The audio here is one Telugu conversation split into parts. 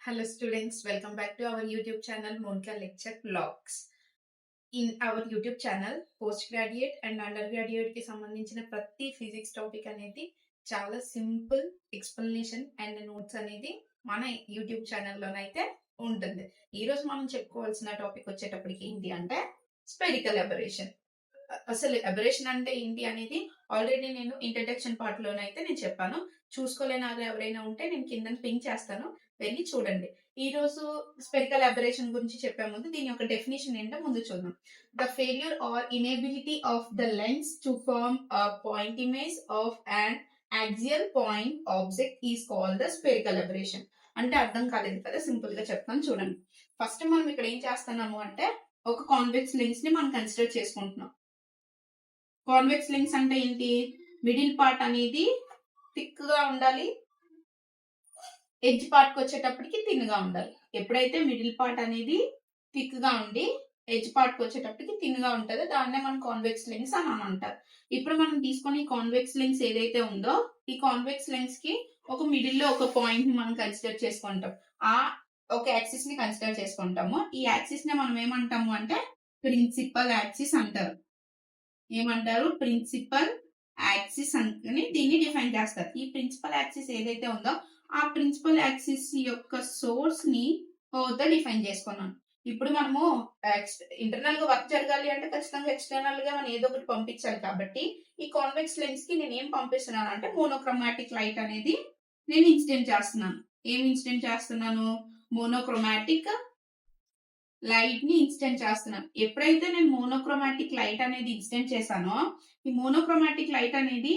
Hello students, welcome back to our YouTube channel Monica Lecture Vlogs. In our YouTube channel, post graduate and under graduate కి సంబంధించిన ప్రతి ఫిజిక్స్ టాపిక్ అనేది చాలా సింపుల్ ఎక్స్ప్లెనేషన్ అండ్ నోట్స్ అనేది మన యూట్యూబ్ ఛానల్లోనైతే ఉంటుంది. ఈ రోజు మనం చెప్పుకోవాల్సిన టాపిక్ వచ్చేటప్పటికి ఏంటి అంటే స్పెరికల్ అబరేషన్. అసలు అబరేషన్ అంటే ఏంటి అనేది ఆల్రెడీ నేను ఇంట్రడక్షన్ పార్ట్ లోనైతే నేను చెప్పాను. చూసుకోలేని వారు ఎవరైనా ఉంటే నేను కింద పింక్ చేస్తాను, వెళ్ళి చూడండి. ఈ రోజు స్పెరికల్ అబరేషన్ గురించి చెప్పే ముందు దీని యొక్క డెఫినేషన్ ఏంటో ముందు చూద్దాం. The failure or inability of the lens to form a point image of an axial point object is called the spherical aberration. అంటే అర్థం కాలేదు కదా, సింపుల్ గా చెప్తాను చూడండి. ఫస్ట్ మనం ఇక్కడ ఏం చేస్తున్నాము అంటే ఒక కాన్వెక్స్ లెన్స్ ని మనం కన్సిడర్ చేసుకుంటున్నాం. కాన్వెక్స్ లెన్స్ అంటే ఏంటి? మిడిల్ పార్ట్ అనేది థిక్ గా ఉండాలి, ఎడ్జ్ పార్ట్ కి వచ్చేటప్పటికి థిన్ గా ఉండాలి. ఎప్పుడైతే మిడిల్ పార్ట్ అనేది థిక్ గా ఉండి ఎడ్జ్ పార్ట్ కి వచ్చేటప్పటికి థిన్ గా ఉంటుందో దాన్నే మనం కాన్వెక్స్ లెన్స్ అని అంటారు. ఇప్పుడు మనం తీసుకొని ఈ కాన్వెక్స్ లెన్స్ ఏదైతే ఉందో ఈ కాన్వెక్స్ లెన్స్ కి ఒక మిడిల్ లో ఒక పాయింట్ ని మనం కన్సిడర్ చేసుకుంటాం. ఆ ఒక యాక్సిస్ ని కన్సిడర్ చేసుకుంటాము. ఈ యాక్సిస్ ని మనం ఏమంటాము అంటే ప్రిన్సిపల్ యాక్సిస్ అంటారు. ఏమంటారు? ప్రిన్సిపల్ యాక్సిస్ అని దీన్ని డిఫైన్ చేస్తారు. ఈ ప్రిన్సిపల్ యాక్సిస్ ఏదైతే ఉందో ఆ ప్రిన్సిపల్ యాక్సిస్ యొక్క సోర్స్ ని డిఫైన్ చేసుకున్నాం. ఇప్పుడు మనము ఇంటర్నల్ గా వర్క్ జరగాలి అంటే ఖచ్చితంగా ఎక్స్టర్నల్ గా మనం ఏదో ఒకటి పంపించాలి. కాబట్టి ఈ కాన్వెక్స్ లెన్స్ కి నేను ఏం పంపిస్తున్నాను అంటే మోనోక్రోమాటిక్ లైట్ అనేది నేను ఇన్సిడెంట్ చేస్తున్నాను. ఏం ఇన్సిడెంట్ చేస్తున్నాను? మోనోక్రోమాటిక్ లైట్ ని ఇన్సిడెంట్ చేస్తున్నాను. ఎప్పుడైతే నేను మోనోక్రోమాటిక్ లైట్ అనేది ఇన్సిడెంట్ చేశానో ఈ మోనోక్రోమాటిక్ లైట్ అనేది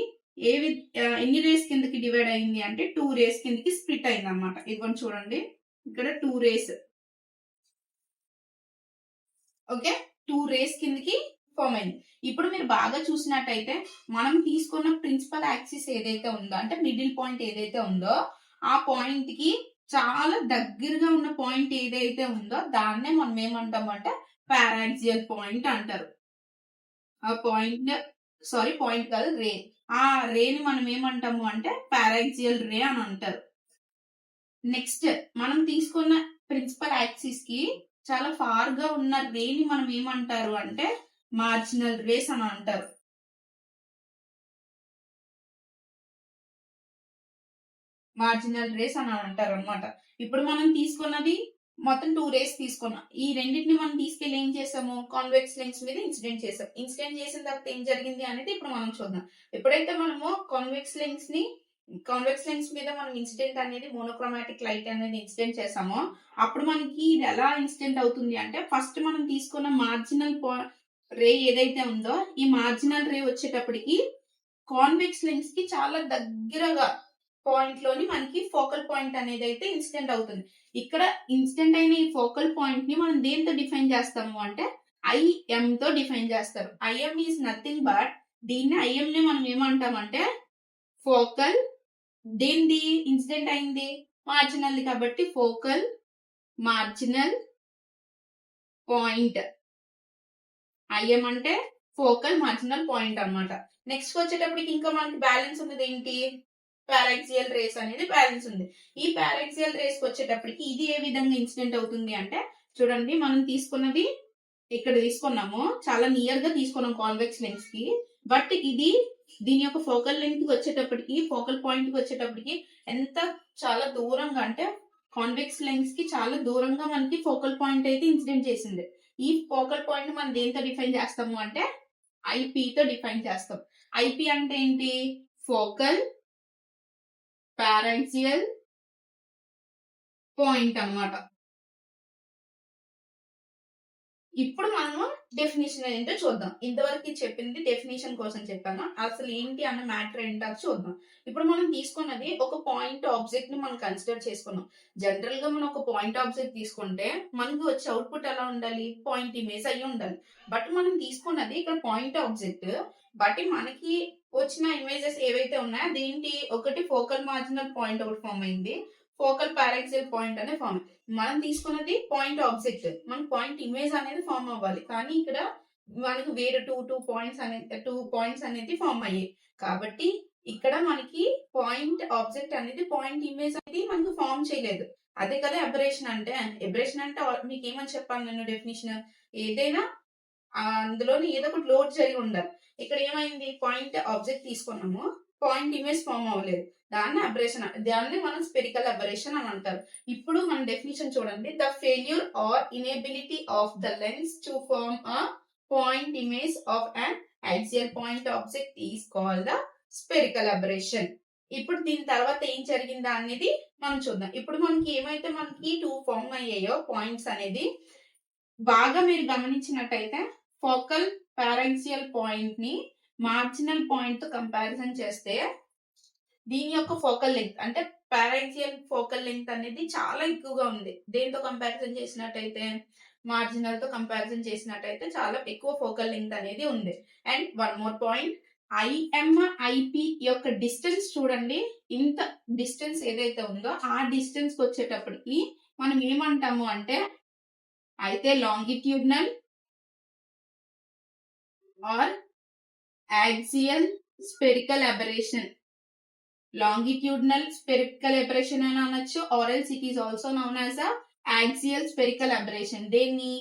ఎన్ని రేస్ కిందకి డివైడ్ అయింది అంటే 2 రేస్ కిందకి స్ప్లిట్ అయింది అనమాట. ఇదిగోండి చూడండి, ఇక్కడ 2 రేస్. ఓకే, 2 రేస్ కిందకి ఫామ్ అయింది. ఇప్పుడు మీరు బాగా చూసినట్టయితే మనం తీసుకున్న ప్రిన్సిపల్ యాక్సిస్ ఏదైతే ఉందో అంటే మిడిల్ పాయింట్ ఏదైతే ఉందో ఆ పాయింట్ కి చాలా దగ్గరగా ఉన్న పాయింట్ ఏదైతే ఉందో దాన్నే మనం ఏమంటాము అంటే పారాక్సియల్ పాయింట్ అంటారు. ఆ పాయింట్ పాయింట్ కాదు, రే. ఆ రేని మనం ఏమంటాము అంటే పారాక్సియల్ రే అని అంటారు. నెక్స్ట్ మనం తీసుకున్న ప్రిన్సిపల్ యాక్సిస్ కి చాలా ఫార్ గా ఉన్న రేని మనం ఏమంటారు అంటే మార్జినల్ రేస్ అని అంటారు. మార్జినల్ రేస్ అని అంటారు అనమాట. ఇప్పుడు మనం తీసుకున్నది మొత్తం 2 రేస్ తీసుకున్నాం. ఈ రెండింటిని మనం తీసుకెళ్లి ఏం చేసాము? కాన్వెక్స్ లెన్స్ మీద ఇన్సిడెంట్ చేసాం. ఇన్సిడెంట్ చేసిన తర్వాత ఏం జరిగింది అనేది ఇప్పుడు మనం చూద్దాం. ఎప్పుడైతే మనము కాన్వెక్స్ లెన్స్ మీద మనం ఇన్సిడెంట్ అనేది మోనోక్రోమాటిక్ లైట్ అనేది ఇన్సిడెంట్ చేసామో అప్పుడు మనకి ఇది ఎలా ఇన్సిడెంట్ అవుతుంది అంటే ఫస్ట్ మనం తీసుకున్న మార్జినల్ రే ఏదైతే ఉందో ఈ మార్జినల్ రే వచ్చేటప్పటికి కాన్వెక్స్ లెన్స్ కి చాలా దగ్గరగా పాయింట్ లోని మనకి ఫోకల్ పాయింట్ అనేది అయితే ఇన్సిడెంట్ అవుతుంది. ఇక్కడ ఇన్సిడెంట్ అయిన ఈ ఫోకల్ పాయింట్ ని మనం దేంతో డిఫైన్ చేస్తాము అంటే ఐఎం తో డిఫైన్ చేస్తారు. ఐఎం ఈజ్ నథింగ్ బట్ దీన్ని ఐఎం ని మనం ఏమంటామంటే ఫోకల్. దేనిది ఇన్సిడెంట్ అయింది? మార్జినల్ కాబట్టి ఫోకల్ మార్జినల్ పాయింట్. ఐఎం అంటే ఫోకల్ మార్జినల్ పాయింట్ అన్నమాట. నెక్స్ట్ వచ్చేటప్పటికి ఇంకా మనకి బ్యాలెన్స్ ఉన్నది ఏంటి? పారాక్సియల్ రేస్ అనేది బ్యాలెన్స్ ఉంది. ఈ పారాక్సియల్ రేస్ వచ్చేటప్పటికి ఇది ఏ విధంగా ఇన్సిడెంట్ అవుతుంది అంటే చూడండి, మనం తీసుకున్నది ఇక్కడ తీసుకున్నాము, చాలా నియర్ గా తీసుకున్నాం కాన్వెక్స్ లెన్స్ కి. బట్ ఇది దీని యొక్క ఫోకల్ లెంగ్త్ కి వచ్చేటప్పటికి ఫోకల్ పాయింట్ కి వచ్చేటప్పటికి ఎంత చాలా దూరంగా అంటే కాన్వెక్స్ లెన్స్ కి చాలా దూరంగా మనకి ఫోకల్ పాయింట్ అయితే ఇన్సిడెంట్ చేసింది. ఈ ఫోకల్ పాయింట్ మనం దేంతో డిఫైన్ చేస్తాము అంటే ఐపీతో డిఫైన్ చేస్తాం. ఐపీ అంటే ఏంటి? ఫోకల్ పారాక్సియల్ పాయింట్ అన్నమాట. ఇప్పుడు మనము డెఫినేషన్ ఏంటో చూద్దాం. ఇంతవరకు చెప్పింది డెఫినేషన్ కోసం చెప్పాను. అసలు ఏంటి అన్న మ్యాటర్ ఏంటో చూద్దాం. ఇప్పుడు మనం తీసుకున్నది ఒక పాయింట్ ఆబ్జెక్ట్ ని మనం కన్సిడర్ చేసుకున్నాం. జనరల్ గా మనం ఒక పాయింట్ ఆబ్జెక్ట్ తీసుకుంటే మనకి వచ్చే అవుట్పుట్ ఎలా ఉండాలి? పాయింట్ ఇమేజ్ అయ్యి ఉండాలి. బట్ మనం తీసుకున్నది ఇక్కడ పాయింట్ ఆబ్జెక్ట్. బట్ మనకి వచ్చిన ఇమేజెస్ ఏవైతే ఉన్నాయో అదేంటి? ఒకటి ఫోకల్ మార్జినల్ పాయింట్ ఒకటి ఫామ్ అయింది, ఫోకల్ పారాక్సియల్ పాయింట్ అనే ఫామ్. మనం తీసుకున్నది పాయింట్ ఆబ్జెక్ట్, మన పాయింట్ ఇమేజ్ అనేది ఫామ్ అవ్వాలి. కానీ ఇక్కడ మనకు వేరే టూ పాయింట్స్ అనేది ఫామ్ అయ్యాయి. కాబట్టి ఇక్కడ మనకి పాయింట్ ఆబ్జెక్ట్ అనేది పాయింట్ ఇమేజ్ అనేది మనకు ఫామ్ చేయలేదు. అదే కదా అబరేషన్ అంటే. అబరేషన్ అంటే మీకు ఏమని చెప్పాలి నేను డెఫినిషన్? ఏదైనా అందులోని ఏదో ఒకటి లోడ్ జరిగి ఉండాలి. ఇక్కడ ఏమైంది? పాయింట్ ఆబ్జెక్ట్ తీసుకున్నాము. పాయింట్ ఇమేజ్ ఫార్మ్ అవ్వలేదు. దాన్ని అబరేషన్, దాన్ని మనం స్పెరికల్ అబరేషన్ అని అంటారు. ఇప్పుడు మన డెఫినిషన్ చూడండి. The failure or inability of the lens to form a point image of an axial point object is called the spherical aberration. ఇప్పుడు దీని తర్వాత ఏం జరిగిందా అనేది మనం చూద్దాం. ఇప్పుడు మనకి 2 ఫార్మ్ అయ్యాయో పాయింట్స్ అనేది బాగా మీరు గమనించినట్టయితే ఫోకల్ పారాక్సియల్ పాయింట్ ని మార్జినల్ పాయింట్ తో కంపారిజన్ చేస్తే దీని యొక్క ఫోకల్ లెంగ్త్ అంటే పారాక్సియల్ ఫోకల్ లెంగ్త్ అనేది చాలా ఎక్కువగా ఉంది. దేంతో కంపారిజన్ చేసినట్టయితే మార్జినల్ తో కంపారిజన్ చేసినట్టయితే చాలా ఎక్కువ ఫోకల్ లెంగ్త్ అనేది ఉంది. And one more point, IM IP యొక్క డిస్టెన్స్ చూడండి. ఇంత డిస్టెన్స్ ఏదైతే ఉందో ఆ డిస్టెన్స్ కి వచ్చేటప్పటికి మనం ఏమంటాము అంటే అయితే longitudinal or axial spherical aberration. Longitudinal spherical aberration అని అనొచ్చు, or else it is also known as a axial spherical aberration. దేన్ని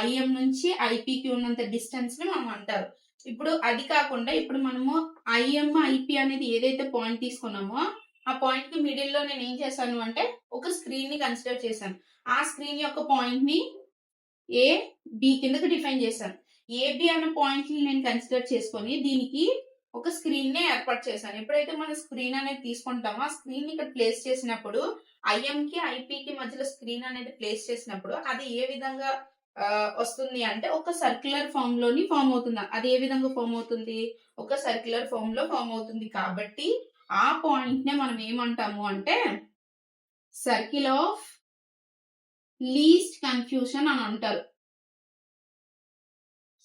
ఐఎం నుంచి ఐపీకి ఉన్నంత డిస్టెన్స్ ని మనం అంటారు. ఇప్పుడు అది కాకుండా ఇప్పుడు మనము ఐఎం ఐపి అనేది ఏదైతే పాయింట్ తీసుకున్నామో ఆ పాయింట్ కి మిడిల్ లో నేను ఏం చేశాను అంటే ఒక స్క్రీన్ ని కన్సిడర్ చేశాను. ఆ స్క్రీన్ యొక్క పాయింట్ ని ఏ బి కిందకి డిఫైన్ చేశాను. ఏబి అనే పాయింట్ ని నేను కన్సిడర్ చేసుకొని దీనికి ఒక స్క్రీన్ ని ఏర్పాటు చేశాను. ఎప్పుడైతే మనం స్క్రీన్ అనేది తీసుకుంటామో ఆ స్క్రీన్ ని ఇక్కడ ప్లేస్ చేసినప్పుడు ఐఎం కి ఐపీకి మధ్యలో స్క్రీన్ అనేది ప్లేస్ చేసినప్పుడు అది ఏ విధంగా వస్తుంది అంటే ఒక సర్క్యులర్ ఫామ్ లోని ఫామ్ అవుతుంది. అది ఏ విధంగా ఫామ్ అవుతుంది? ఒక సర్క్యులర్ ఫామ్ లో ఫామ్ అవుతుంది. కాబట్టి ఆ పాయింట్ నే మనం ఏమంటాము అంటే సర్కిల్ ఆఫ్ లీస్ట్ కన్ఫ్యూషన్ అని అంటారు.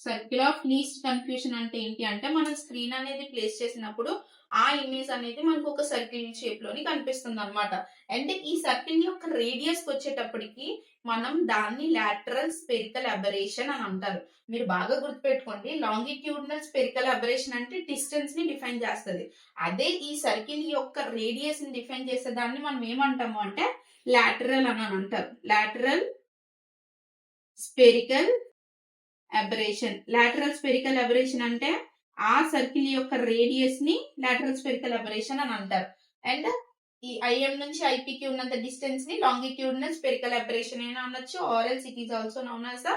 సర్కిల్ ఆఫ్ లీస్ట్ కన్ఫ్యూషన్ అంటే ఏంటి అంటే మనం స్క్రీన్ అనేది ప్లేస్ చేసినప్పుడు ఆ ఇమేజ్ అనేది మనకు ఒక సర్కిల్ షేప్ లోని కనిపిస్తుంది అనమాట. అండ్ ఈ సర్కిల్ యొక్క రేడియస్ కి వచ్చేటప్పటికి మనం దాన్ని లాటరల్ స్పెరికల్ అబరేషన్ అని అంటారు. మీరు బాగా గుర్తుపెట్టుకోండి, లాంగిట్యూడినల్ స్పెరికల్ అబరేషన్ అంటే డిస్టెన్స్ ని డిఫైన్ చేస్తుంది. అదే ఈ సర్కిల్ యొక్క రేడియస్ ని డిఫైన్ చేసే దాన్ని మనం ఏమంటాము అంటే లాటరల్ అని అంటారు. Lateral spherical aberration. Lateral spherical aberration అంటే ఆ సర్కిల్ యొక్క రేడియస్ ని లాటరల్ స్పెరికల్ అబరేషన్ అని అంటారు. అండ్ ఈ ఐఎం నుంచి ఐపీకి ఉన్నంత డిస్టెన్స్ ని లాంగిట్యూడినల్ స్పెరికల్ అబరేషన్ అయినా అనొచ్చు, or else it is also known as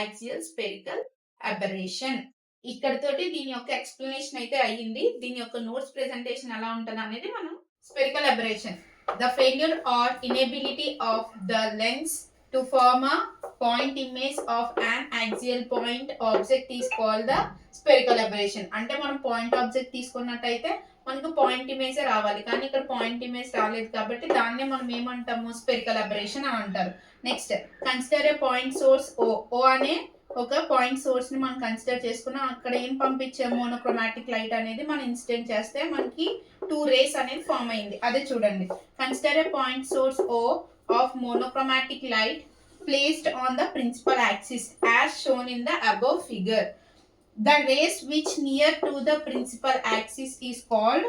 axial spherical aberration. ఇక్కడతోటి దీని యొక్క ఎక్స్ప్లెనేషన్ అయితే అయ్యింది. దీని యొక్క నోట్స్ ప్రెజెంటేషన్ ఎలా ఉంటుంది అనేది మనం spherical aberration. The failure or inability of the lens to form a point image of an axial point object is called the spherical aberration. అంటే మనం పాయింట్ ఆబ్జెక్ట్ తీసుకున్నట్టయితే మనకు పాయింట్ ఇమేజ్ రావాలి, కానీ ఇక్కడ పాయింట్ ఇమేజ్ రాలేదు కాబట్టి దాన్నే మనం ఏమంటాము స్పెరికల్ అబరేషన్ అని అంటారు. Next, consider a point source O. O అనే ఒక పాయింట్ సోర్స్ ని మనం కన్సిడర్ చేసుకున్నాం. అక్కడ ఏం పంపించాము? మోనోక్రోమాటిక్ లైట్ అనేది మనం ఇన్సిడెంట్ చేస్తే మనకి 2 రేస్ అనేది ఫామ్ అయింది. అదే చూడండి. Consider a point source O of monochromatic light placed on the principal axis as shown in the above figure. The rays which near to the principal axis is called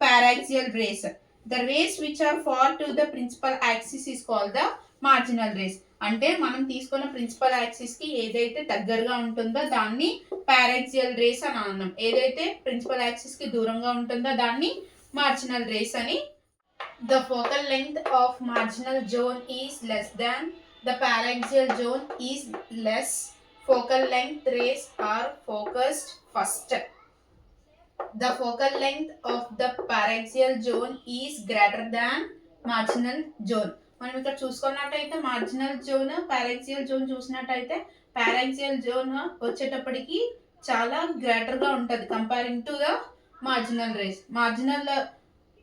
paraxial rays. The rays which are far to the principal axis is called the marginal rays. అంటే మనం తీసుకున్న ప్రిన్సిపల్ యాక్సిస్ కి ఏదైతే దగ్గరగా ఉంటుందో దాన్ని పారాక్సియల్ రేస్ అని అన్నాం. ఏదైతే ప్రిన్సిపల్ యాక్సిస్ కి దూరంగా ఉంటుందో దాన్ని మార్జినల్ రేస్ అని. The focal length of marginal zone is less than the paraxial zone is less. Focal length rays are focused first. The focal length of the paraxial zone is greater than marginal zone. మనం ఇక్కడ చూసుకున్నట్టయితే మార్జినల్ జోన్, పారాక్సియల్ జోన్ చూసినట్టయితే పారాక్సియల్ జోన్ వచ్చేటప్పటికి చాలా గ్రేటర్ గా ఉంటది comparing to the marginal rays. Marginal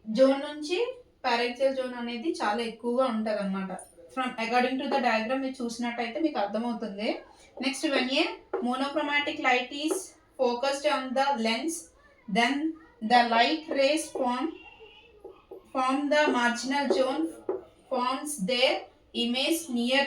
zone నుంచి పారాక్సియల్ జోన్ అనేది చాలా ఎక్కువగా ఉంటది అనమాట. From according to the diagram మీరు చూసినట్టయితే మీకు అర్థమవుతుంది. Next, when a monochromatic light is focused on the lens, then the light rays form the marginal zone forms their image near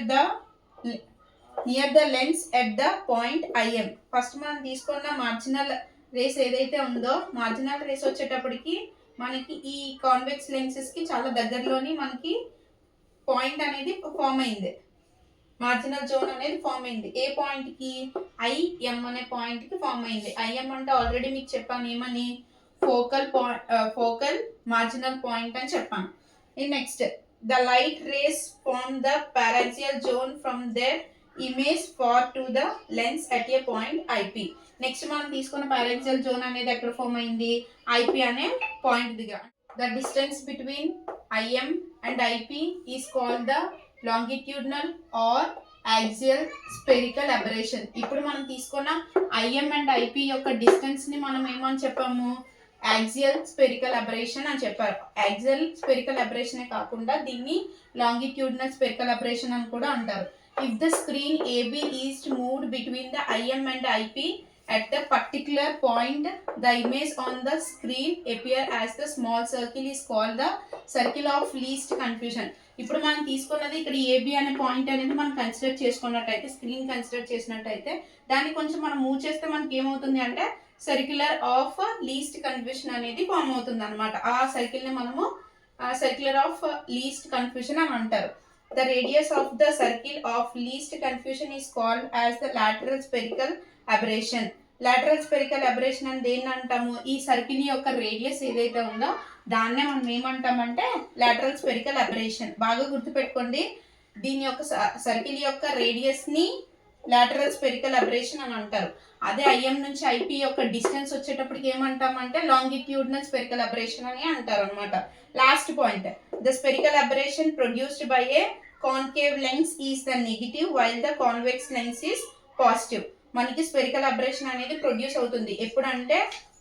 the lens at the point IM. First మనం తీసుకున్న మార్జినల్ రేస్ ఏదైతే ఉందో మార్జినల్ రేస్ వచ్చేటప్పటికి మనకి ఈ కాన్వెక్స్ లెన్సెస్ కి చాలా దగ్గరలోని మనకి పాయింట్ అనేది ఫామ్ అయింది, మార్జినల్ జోన్ అనేది ఫామ్ అయింది. ఏ పాయింట్ కి? ఐఎం అనే పాయింట్ కి ఫామ్ అయింది. ఐఎం అంటే ఆల్రెడీ మీకు చెప్పాను ఏమని, ఫోకల్ మార్జినల్ పాయింట్ అని చెప్పాను. Next, the light rays from the paraxial zone from there image far to the lens at a point IP. Next మనం తీసుకున్న పారాక్సియల్ జోన్ అనేది ఎక్కడ ఫామ్ అయింది? ఐపి అనే పాయింట్ దగ్గర. The distance between IM and IP is called the longitudinal or axial spherical aberration. ఇప్పుడు మనం తీసుకున్న ఐఎం అండ్ ఐపి యొక్క డిస్టెన్స్ ని మనం ఏమని చెప్పాము? యాక్సియల్ స్పెరికల్ అబరేషన్ అని చెప్పారు. యాక్సియల్ స్పెరికల్ అబరేషనే కాకుండా దీన్ని లాంగిట్యూడినల్ స్పెరికల్ అబరేషన్ అని కూడా అంటారు. If the screen AB is moved between the IM and IP at the particular point, the image on the screen appear as the small circle is called the circle of least confusion. ఇప్పుడు మనం తీసుకున్నది ఇక్కడ ఏబి అనే పాయింట్ అనేది మనం కన్సిడర్ చేసుకున్నట్టయితే, స్క్రీన్ కన్సిడర్ చేసినట్టయితే, దాన్ని కొంచెం మనం మూవ్ చేస్తే మనకి ఏమవుతుంది అంటే సర్క్యులర్ ఆఫ్ లీస్ట్ కన్ఫ్యూషన్ అనేది ఫామ్ అవుతుంది అనమాట. ఆ సర్కిల్ ని మనము సర్క్యులర్ ఆఫ్ లీస్ట్ కన్ఫ్యూషన్ అని అంటారు. The radius of the circle of least confusion is called as the lateral spherical aberration. Lateral spherical aberration అని దేన్ని అంటాము? ఈ సర్కిల్ యొక్క రేడియస్ ఏదైతే ఉందో దాన్నే మనం ఏమంటామంటే లాటరల్ స్పెరికల్ అబరేషన్. బాగా గుర్తుపెట్టుకోండి, దీని యొక్క సర్కిల్ యొక్క రేడియస్ ని లాటరల్ స్పెరికల్ అబరేషన్ అని అంటారు. అదే ఐఎం నుంచి ఐపి యొక్క డిస్టెన్స్ వచ్చేటప్పటికి ఏమంటామంటే లాంగిట్యూడినల్ స్పెరికల్ అబరేషన్ అని అంటారు అనమాట. Last point, the spherical aberration produced by a concave lens is the negative while the convex lens is positive. మనకి స్పెరికల్ అబరేషన్ అనేది ప్రొడ్యూస్ అవుతుంది ఎప్పుడంటే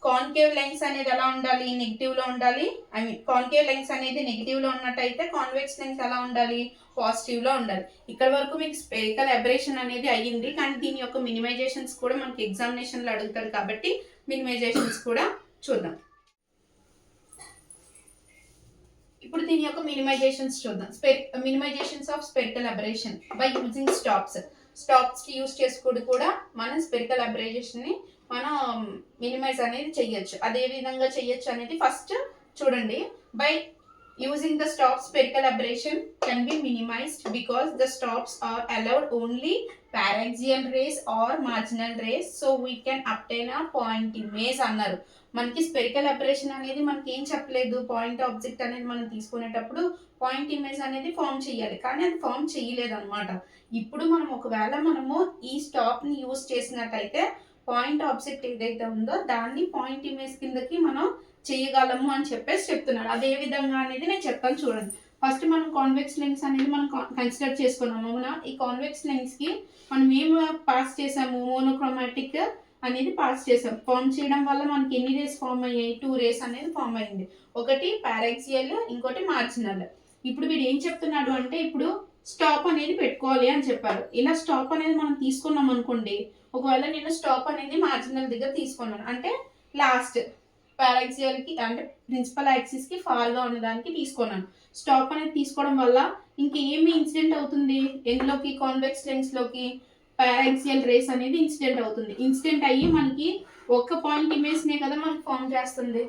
కాన్కేవ్ లెన్స్ అనేది ఎలా ఉండాలి? నెగిటివ్ లో ఉండాలి. ఐ మీన్ కాన్కేవ్ లెన్స్ అనేది నెగిటివ్ లో ఉన్నట్టయితే కాన్వెక్స్ లెన్స్ ఎలా ఉండాలి? పాజిటివ్ లో ఉండాలి. ఇక్కడ వరకు మీకు స్పెరికల్ అబరేషన్ అనేది అయ్యింది, కానీ దీని యొక్క మినిమైజేషన్స్ కూడా మనకి ఎగ్జామినేషన్ లో అడుగుతారు కాబట్టి మినిమైజేషన్స్ కూడా చూద్దాం. ఇప్పుడు దీని యొక్క మినిమైజేషన్స్ చూద్దాం. Minimisations of spherical aberration by using stops use చేసుకుంటూ కూడా మనం స్పెరికల్ అబరేషన్ ని మనం మినిమైజ్ అనేది చెయ్యొచ్చు. అదే విధంగా చెయ్యొచ్చు అనేది ఫస్ట్ చూడండి. By using the stop spherical aberration can be minimised because the stops are allowed only paraxial rays or marginal rays, so we can obtain a point image అన్నారు. మనకి స్పెరికల్ అబరేషన్ అనేది మనకి ఏం చెప్పలేదు, పాయింట్ ఆబ్జెక్ట్ అనేది మనం తీసుకునేటప్పుడు పాయింట్ ఇమేజ్ అనేది ఫామ్ చేయాలి, కానీ అది ఫామ్ చేయలేదు అనమాట. ఇప్పుడు మనం ఒకవేళ మనము ఈ స్టాప్ ని యూజ్ చేసినట్టయితే పాయింట్ ఆబ్జెక్ట్ ఏదైతే ఉందో దాన్ని పాయింట్ ఇమేజ్ కిందకి మనం చేయగలము అని చెప్పేసి చెప్తున్నాడు. అదే విధంగా అనేది నేను చెప్తాను చూడండి. ఫస్ట్ మనం కాన్వెక్స్ లెన్స్ అనేది మనం కన్సిడర్ చేసుకున్నాము. అవునా, ఈ కాన్వెక్స్ లెన్స్ కి మనం ఏం పాస్ చేసాము? మోనోక్రోమాటిక్ అనేది పాస్ చేసాం. ఫామ్ చేయడం వల్ల మనకి ఎన్ని రేస్ ఫామ్ అయ్యాయి? 2 రేస్ అనేది ఫామ్ అయింది. ఒకటి పారాక్సియల్, ఇంకోటి మార్జినల్. ఇప్పుడు వీడు ఏం చెప్తున్నాడు అంటే ఇప్పుడు స్టాప్ అనేది పెట్టుకోవాలి అని చెప్పారు. ఇలా స్టాప్ అనేది మనం తీసుకున్నాం అనుకోండి, ఒకవేళ నేను స్టాప్ అనేది మార్జినల్ దగ్గర తీసుకున్నాను అంటే లాస్ట్ పారాక్సియల్ కి అంటే ప్రిన్సిపల్ యాక్సిస్ కి ఫార్ గా ఉన్నదానికి తీసుకున్నాను. స్టాప్ అనేది తీసుకోవడం వల్ల ఇంకేమి ఇన్సిడెంట్ అవుతుంది? ఎందులోకి? కాన్వెక్స్ లెన్స్ లోకి పారాక్సియల్ రేస్ అనేది ఇన్సిడెంట్ అవుతుంది. ఇన్సిడెంట్ అయ్యి మనకి ఒక్క పాయింట్ ఇమేజ్ నే కదా మనకి ఫామ్ చేస్తుంది.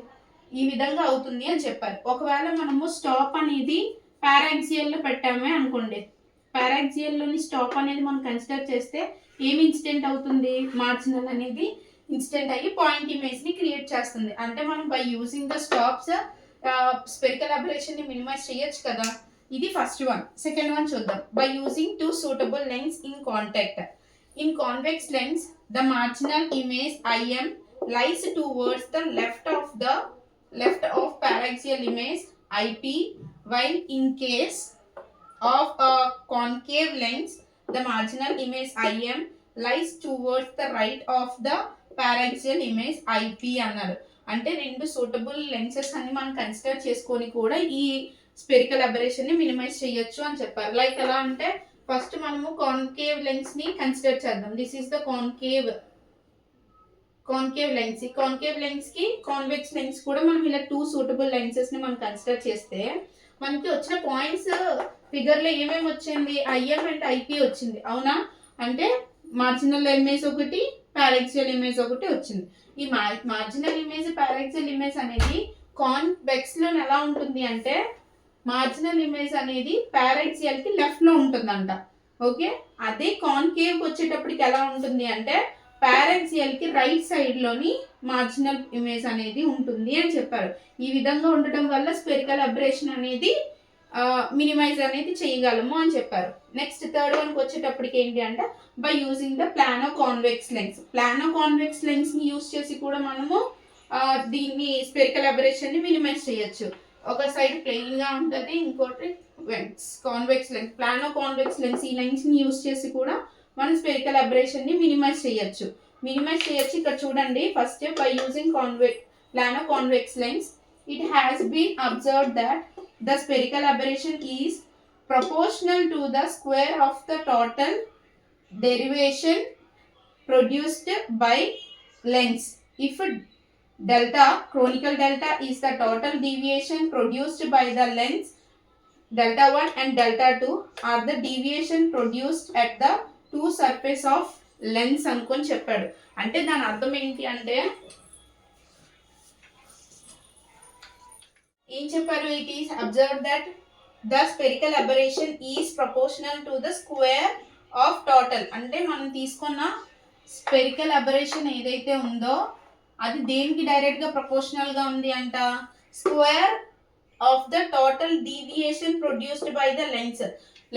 ఈ విధంగా అవుతుంది అని చెప్పారు. ఒకవేళ మనము స్టాప్ అనేది పారాక్సియల్ లో పెట్టామే అనుకోండి, పారాక్సియల్ లోని స్టాప్ అనేది మనం కన్సిడర్ చేస్తే ఏమి ఇన్సిడెంట్ అవుతుంది? మార్జినల్ అనేది ఇన్సిడెంట్ అయ్యి పాయింట్ ఇమేజ్ ని క్రియేట్ చేస్తుంది. అంటే మనం by using the stops spherical aberration ని మినిమైజ్ చేయొచ్చు కదా. ఇది ఫస్ట్ వన్. సెకండ్ వన్ చూద్దాం. By using 2 suitable lens in contact. In convex lens, the marginal image IM lies towards the left of paraxial image IP, while in case of a concave lens, the marginal image IM lies towards the right of the paraxial image IP అన్నారు. అంటే 2 సూటబుల్ లెన్సెస్ అని మనం కన్సిడర్ చేసుకొని కూడా ఈ స్పెరికల్ అబరేషన్ ని మినిమైజ్ చేయొచ్చు అని చెప్పారు. లైక్ ఎలా అంటే ఫస్ట్ మనము కాన్కేవ్ లెన్స్ ని కన్సిడర్ చేద్దాం. This is the concave lens. ఈ కాన్కేవ్ లెన్స్ కి కాన్వెక్స్ లెన్స్ కూడా మనం ఇలా 2 సూటబుల్ లెన్సెస్ ని మనం కన్సిడర్ చేస్తే మనకి వచ్చిన పాయింట్స్ ఫిగర్ లో ఏమేమి వచ్చింది? ఐఎం అండ్ ఐపి వచ్చింది. అవునా, అంటే మార్జినల్ ఇమేజ్ ఒకటి, పారాక్సియల్ ఇమేజ్ ఒకటి వచ్చింది. ఈ మార్జినల్ ఇమేజ్, పారాక్సియల్ ఇమేజ్ అనేది కాన్వెక్స్ లో ఎలా ఉంటుంది అంటే మార్జినల్ ఇమేజ్ అనేది పారాక్సియల్ కి లెఫ్ట్ లో ఉంటుందంట. ఓకే, అదే కాన్కేవ్ వచ్చేటప్పటికి ఎలా ఉంటుంది అంటే పారాక్సియల్ కి రైట్ సైడ్ లోని మార్జినల్ ఇమేజ్ అనేది ఉంటుంది అని చెప్పారు. ఈ విధంగా ఉండటం వల్ల స్పెరికల్ అబ్రేషన్ అనేది మినిమైజ్ అనేది చేయగలము అని చెప్పారు. నెక్స్ట్ థర్డ్ వన్కి వచ్చేటప్పటికి ఏంటి అంటే by using the Plano convex lens. Plano convex lens ని యూజ్ చేసి కూడా మనము దీన్ని స్పెరికల్ అబరేషన్ ని మినిమైజ్ చేయొచ్చు. ఒక సైడ్ ప్లెయిన్ గా ఉంటుంది, ఇంకోటి convex lens, Plano convex lens, ఈ లెన్స్ ని యూజ్ చేసి కూడా మనం స్పెరికల్ అబరేషన్ ని మినిమైజ్ చేయొచ్చు. ఇక్కడ చూడండి, first by using Plano convex lens it has been observed that the spherical aberration is proportional to the square of the total derivation produced by lens. If delta, chronicle delta, is the total deviation produced by the lens, delta 1 and delta 2 are the deviation produced at the two surface of lens అనుకొని చెప్పాడు. అంటే దాని అర్థం ఏంటి అంటే ఏం చెప్పారు, it is observe that the spherical aberration is proportional to the square of total. అంటే మనం తీసుకున్న స్పెరికల్ అబరేషన్ ఏదైతే ఉందో అది దేనికి డైరెక్ట్ గా ప్రపోర్షనల్ గా ఉంది అంట, square of the total deviation produced by the lens.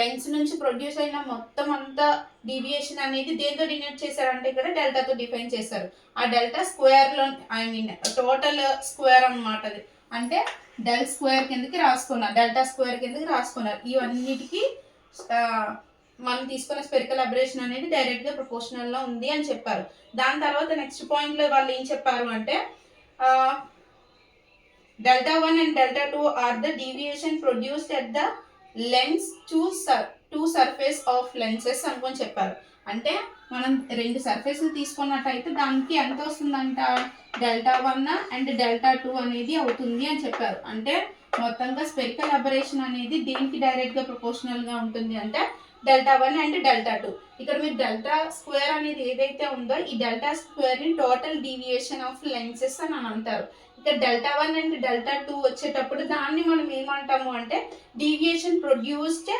Lens నుంచి ప్రొడ్యూస్ అయిన మొత్తం అంతా డీవియేషన్ అనేది దేంతో డినోట్ చేశారంటే ఇక్కడ డెల్టాతో డిఫైన్ చేశారు. ఆ డెల్టా స్క్వేర్ లో టోటల్ స్క్వేర్ అన్నమాట. అది అంటే డెల్ స్క్వేర్ కిందకి రాసుకున్నారు, డెల్టా స్క్వేర్ కిందకి రాసుకున్నారు. ఇవన్నిటికీ మనం తీసుకున్న స్పెరికల్ అబరేషన్ అనేది డైరెక్ట్ గా ప్రపోర్షనల్ లో ఉంది అని చెప్పారు. దాని తర్వాత నెక్స్ట్ పాయింట్ లో వాళ్ళు ఏం చెప్పారు అంటే delta 1 and delta 2 are the deviation produced at the lens two surface of lenses అనుకొని చెప్పారు. అంటే మనం రెండు సర్ఫేస్లు తీసుకున్నట్టయితే దానికి ఎంత వస్తుందంట, డెల్టా 1 అండ్ డెల్టా 2 అనేది అవుతుంది అని చెప్పారు. అంటే మొత్తంగా స్పెరికల్ అబరేషన్ అనేది దేనికి డైరెక్ట్ గా ప్రపోర్షనల్ గా ఉంటుంది అంటే డెల్టా 1 అండ్ డెల్టా 2. ఇక్కడ మీరు డెల్టా స్క్వేర్ అనేది ఏదైతే ఉందో ఈ డెల్టా స్క్వేర్ ని టోటల్ డీవియేషన్ ఆఫ్ లెన్సెస్ అని అంటారు. ఇక్కడ డెల్టా 1 అండ్ డెల్టా 2 వచ్చేటప్పుడు దాన్ని మనం ఏమంటాము అంటే deviation produced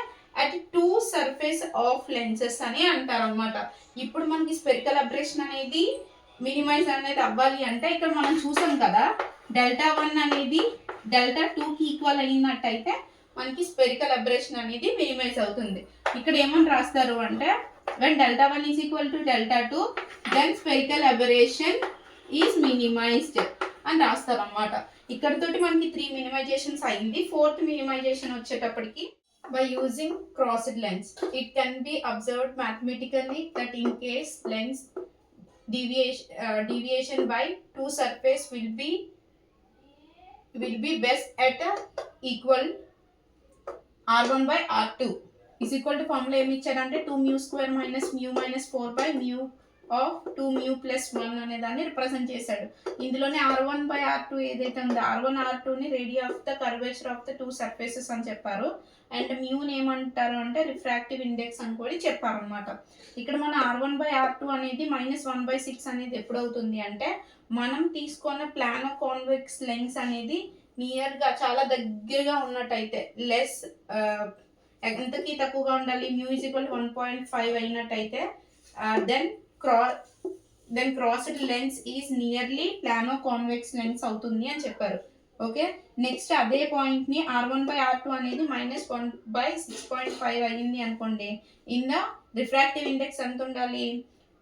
at two surface of lenses అని అంటారు అనమాట. ఇప్పుడు మనకి స్పెరికల్ అబరేషన్ అనేది మినిమైజ్ అనేది అవ్వాలి అంటే ఇక్కడ మనం చూసాం కదా, డెల్టా 1 అనేది డెల్టా 2కి ఈక్వల్ అయినట్టయితే మనకి స్పెరికల్ అబరేషన్ అనేది మినిమైజ్ అవుతుంది. ఇక్కడ ఏమని రాస్తారు అంటే when delta 1 is equal to delta 2 then spherical aberration is minimized అని రాస్తారు అన్నమాట. ఇక్కడ తోటి మనకి 3 మినిమైజేషన్స్ అయింది. ఫోర్త్ మినిమైజేషన్ వచ్చేటప్పటికి by using crossed lens it can be observed mathematically that in case lens deviation by two surface will be best at equal r1 by r2 is equal to formula ఏమి ఇచ్చారంటే 2 mu square minus mu minus 4 by mu of 2 mu plus 1 అనే దాన్ని రిప్రజెంట్ చేశాడు. ఇందులోనే r1 by r2 ఏదైతే ఉందో r1 r2 ని radius of the curvature of the two surfaces అని చెప్పారు. అండ్ మ్యూని ఏమంటారు అంటే రిఫ్రాక్టివ్ ఇండెక్స్ అని కూడా చెప్పారు అనమాట. ఇక్కడ మన r1 by r2 అనేది -1/6 అనేది ఎప్పుడవుతుంది అంటే మనం తీసుకున్న ప్లానో కాన్వెక్స్ లెన్స్ అనేది నియర్ గా చాలా దగ్గరగా ఉన్నట్టయితే లెస్ ఎంతకి తక్కువగా ఉండాలి, మ్యూ ఈజ్ ఈక్వల్ 1.5 అయినట్టయితే then crossed lens is nearly plano convex lens అవుతుంది అని చెప్పారు. ఓకే, నెక్స్ట్ అదే పాయింట్ ని r1 by r2 అనేది -1/6.5 అయ్యింది అనుకోండి. ఇన్ ద రిఫ్రాక్టివ్ ఇండెక్స్ ఎంత ఉండాలి,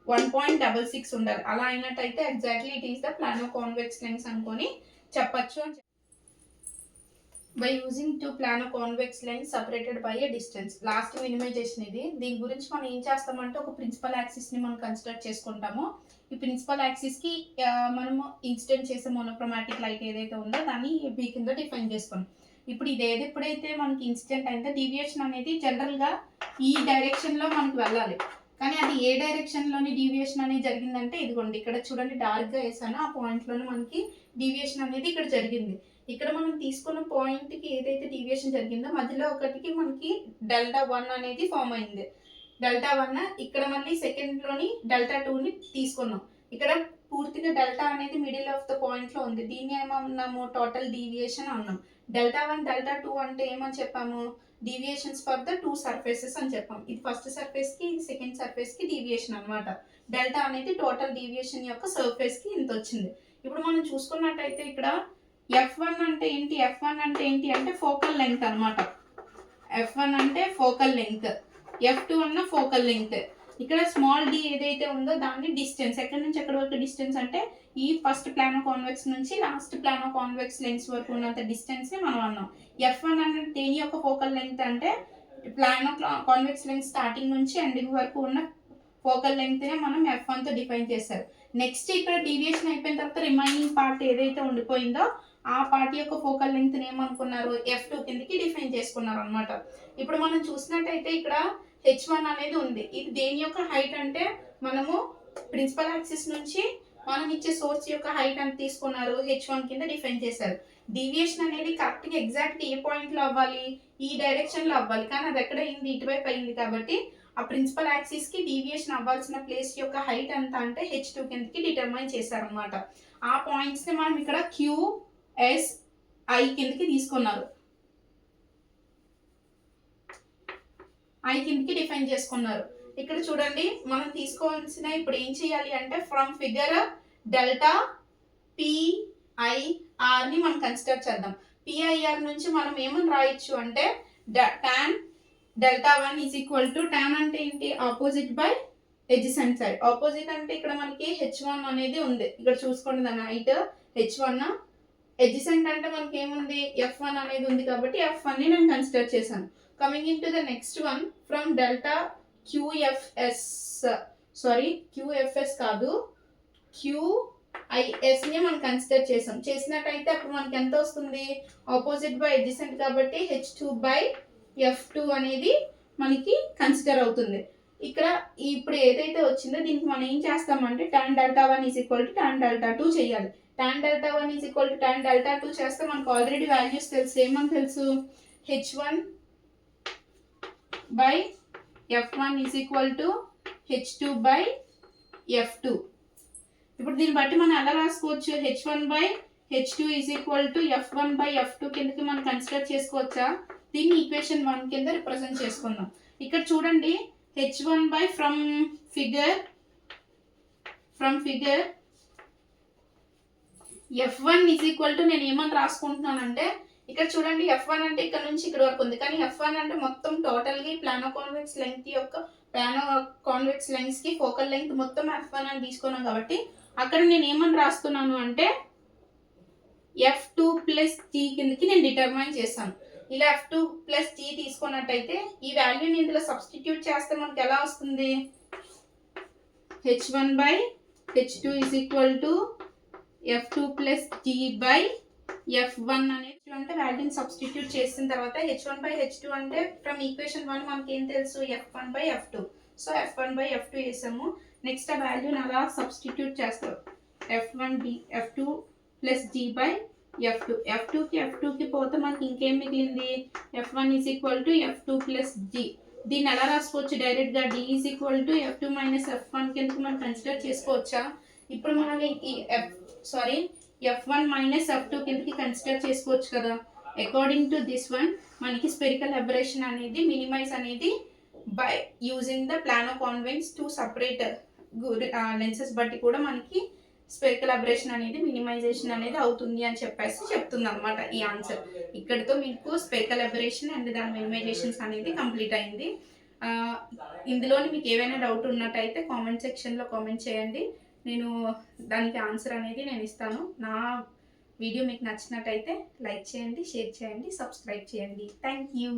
1.66 ఉండాలి. అలా అయినట్టయితే exactly it is the Plano convex lens అనుకొని చెప్పచ్చు అని. by using two plano convex lens separated by a distance. Last minimisation ఇది. దీని గురించి మనం ఏం చేస్తామంటే ఒక ప్రిన్సిపల్ యాక్సిస్ ని మనం కన్సిడర్ చేసుకుంటాము. ఈ ప్రిన్సిపల్ యాక్సిస్ కి మనము ఇన్సిడెంట్ చేసే మోనోక్రోమాటిక్ లైట్ ఏదైతే ఉందో దాన్ని బి కింద డిఫైన్ చేసుకున్నాం. ఇప్పుడు ఇదేది ఎప్పుడైతే మనకి ఇన్సిడెంట్ అయితే డీవియేషన్ అనేది జనరల్ గా ఈ డైరెక్షన్ లో మనకి వెళ్ళాలి. కానీ అది ఏ డైరెక్షన్ లోని డీవియేషన్ అనేది జరిగిందంటే ఇదిగోండి ఇక్కడ చూడండి డార్క్ గా వేసాను, ఆ పాయింట్ లోనే మనకి డీవియేషన్ అనేది ఇక్కడ జరిగింది. ఇక్కడ మనం తీసుకున్న పాయింట్ కి ఏదైతే డీవియేషన్ జరిగిందో మధ్యలో ఒకటికి మనకి డెల్టా 1 అనేది ఫామ్ అయింది. డెల్టా 1 ఇక్కడ మళ్ళీ సెకండ్ లోని డెల్టా 2 ని తీసుకున్నాం. ఇక్కడ పూర్తిగా డెల్టా అనేది మిడిల్ ఆఫ్ ద పాయింట్ లో ఉంది. దీన్ని ఏమన్నాము టోటల్ డీవియేషన్ అన్నాం. డెల్టా 1 డెల్టా 2 అంటే ఏమని చెప్పాము, డీవియేషన్స్ ఫర్ ద 2 సర్ఫేసెస్ అని చెప్పాం. ఇది ఫస్ట్ సర్ఫేస్ కి ఇది సెకండ్ సర్ఫేస్ కి డీవియేషన్ అన్నమాట. డెల్టా అనేది టోటల్ డీవియేషన్ యొక్క సర్ఫేస్ కి ఇంత వచ్చింది. ఇప్పుడు మనం చూసుకున్నట్టయితే ఇక్కడ F1 అంటే ఏంటి, F1 అంటే ఏంటి అంటే ఫోకల్ లెంగ్త్ అన్నమాట. F1 అంటే ఫోకల్ లెంగ్త్, F2 అన్న ఫోకల్ లెంగ్త్. ఇక్కడ స్మాల్ d ఏదైతే ఉందో దాన్ని డిస్టెన్స్, ఎక్కడి నుంచి ఎక్కడి వరకు డిస్టెన్స్ అంటే ఈ ఫస్ట్ ప్లానో కాన్వెక్స్ నుంచి లాస్ట్ ప్లానో కాన్వెక్స్ లెన్స్ వరకు ఉన్నంత డిస్టెన్స్ ని మనం అన్నాం. F1 అంటే దేని యొక్క ఫోకల్ లెంగ్త్ అంటే ప్లానో కాన్వెక్స్ లెన్స్ స్టార్టింగ్ నుంచి ఎండింగ్ వరకు ఉన్న ఫోకల్ లెంగ్త్ నే మనం F1 తో డిఫైన్ చేశారు. నెక్స్ట్ ఇక్కడ డీవియేషన్ అయిపోయిన తర్వాత రిమైనింగ్ పార్ట్ ఏదైతే ఉండిపోయిందో ఆ పార్ట్ యొక్క ఫోకల్ లెంగ్త్ ఏమనుకున్నారు, F2 కిందకి డిఫైన్ చేసుకున్నారు అనమాట. ఇప్పుడు మనం చూసినట్టయితే ఇక్కడ H1 అనేది ఉంది. ఇది దేని యొక్క హైట్ అంటే మనము ప్రిన్సిపల్ యాక్సిస్ నుంచి మనం ఇచ్చే సోర్స్ యొక్క హైట్ అని తీసుకున్నారు, H1 కింద డిఫైన్ చేశారు. డీవియేషన్ అనేది కరెక్ట్ గా ఎగ్జాక్ట్ ఏ పాయింట్ లో అవ్వాలి, ఈ డైరెక్షన్ లో అవ్వాలి, కానీ అది ఎక్కడ అయింది, ఇటువైపు అయింది. కాబట్టి ఆ ప్రిన్సిపల్ యాక్సిస్ కి డీవియేషన్ అవ్వాల్సిన ప్లేస్ యొక్క హైట్ ఎంత అంటే H2 కిందకి డిటర్మైన్ చేశారనమాట. ఆ పాయింట్స్ ని మనం ఇక్కడ QSI కిందకి తీసుకున్నారు, ఐ కిందకి డిఫైన్ చేసుకున్నారు. ఇక్కడ చూడండి మనం తీసుకోవాల్సిన ఇప్పుడు ఏం చేయాలి అంటే ఫ్రమ్ ఫిగర్ డెల్టా PIR ని మనం కన్సిడర్ చేద్దాం. PIR నుంచి మనం ఏమని రాయొచ్చు అంటే tan delta 1 is equal to, tan అంటే ఏంటి, opposite by adjacent side. Opposite అంటే ఇక్కడ మనకి H1 అనేది ఉంది, ఇక్కడ చూసుకోండి దాని హైట్ H1. ఎడ్జసెంట్ అంటే మనకి ఏముంది, F1 అనేది ఉంది, కాబట్టి F1 ని నేను కన్సిడర్ చేశాను. Coming into the next one, from delta QFS కాదు QIS ని మనం కన్సిడర్ చేసినట్టయితే అప్పుడు మనకి ఎంత వస్తుంది, ఆపోజిట్ బై ఎడ్జసెంట్ కాబట్టి H2/F2 అనేది మనకి కన్సిడర్ అవుతుంది. ఇక్కడ ఇప్పుడు ఏదైతే వచ్చిందో దీనికి మనం ఏం చేస్తామంటే tan delta 1 is equal to tan delta 2 చేయాలి. tan delta 1 is equal to tan delta 2 చేస్తే మనకు ఆల్రెడీ వాల్యూస్ తెలుసు. ఏమని తెలుసు, H1/F1 is equal to H2/F2. ఇప్పుడు దీన్ని బట్టి మనం ఎలా రాసుకోవచ్చు, H1/H2 is equal to F1/F2 కిందకి మనం కన్సిడర్ చేసుకోవచ్చా, దీన్ని ఈక్వేషన్ 1 కింద రిప్రజెంట్ చేసుకుందాం. ఇక్కడ చూడండి H1 from figure F1 is equal to, నేను ఏమని రాసుకుంటున్నానంటే ఇక్కడ చూడండి F1 అంటే ఇక్కడ నుంచి ఇక్కడ వరకు ఉంది, కానీ F1 అంటే మొత్తం టోటల్ గా ప్లానో కాన్వెక్స్ లెంగ్త్ యొక్క ప్లానో కాన్వెక్స్ లెంగ్త్ కి ఫోకల్ లెంగ్త్ మొత్తం F1 అని తీసుకున్నాం. కాబట్టి అక్కడ నేను ఏమని రాస్తున్నాను అంటే F2+G కిందకి నేను డిటర్మైన్ చేశాను. ఇలా F2+G తీసుకున్నట్టయితే ఈ వాల్యూని ఇందులో సబ్స్టిట్యూట్ చేస్తే మనకి ఎలా వస్తుంది, H1/H2 is equal to F2+G/F1 అనేది అంటే వాల్యూని సబ్స్టిట్యూట్ చేసిన తర్వాత H1/H2 అంటే ఫ్రమ్ ఈక్వేషన్ 1 మనకి ఏం తెలుసు, F1/F2. సో F1/F2 వేసాము. నెక్స్ట్ ఆ వాల్యూని అలా సబ్స్టిట్యూట్ చేస్తాం, F2+G/F2. F2కి పోతే మనకి ఇంకేం మిగిలింది, F1 is equal to F2+G. దీన్ని ఎలా రాసుకోవచ్చు, డైరెక్ట్ గా D is equal to F2-F1 కిందకి మనం కన్సిడర్ చేసుకోవచ్చా. ఇప్పుడు మనం ఈ F1-F2 కిందకి కన్సిడర్ చేసుకోవచ్చు కదా. అకార్డింగ్ టు దిస్ వన్ మనకి స్పెరికల్ అబరేషన్ అనేది మినిమైజ్ అనేది by using the Plano convex to separate lenses బట్టి కూడా మనకి స్పెరికల్ అబరేషన్ అనేది మినిమైజేషన్ అనేది అవుతుంది అని చెప్తుంది అనమాట ఈ ఆన్సర్. ఇక్కడితో మీకు స్పెరికల్ అబరేషన్ అండ్ దాని మినిమైజేషన్స్ అనేది కంప్లీట్ అయింది. ఇందులోని మీకు ఏవైనా డౌట్ ఉన్నట్టయితే కామెంట్ సెక్షన్లో కామెంట్ చేయండి, నేను దానికి ఆన్సర్ అనేది నేను ఇస్తాను. నా వీడియో మీకు నచ్చినట్టయితే లైక్ చేయండి, షేర్ చేయండి, సబ్స్క్రైబ్ చేయండి. Thank you.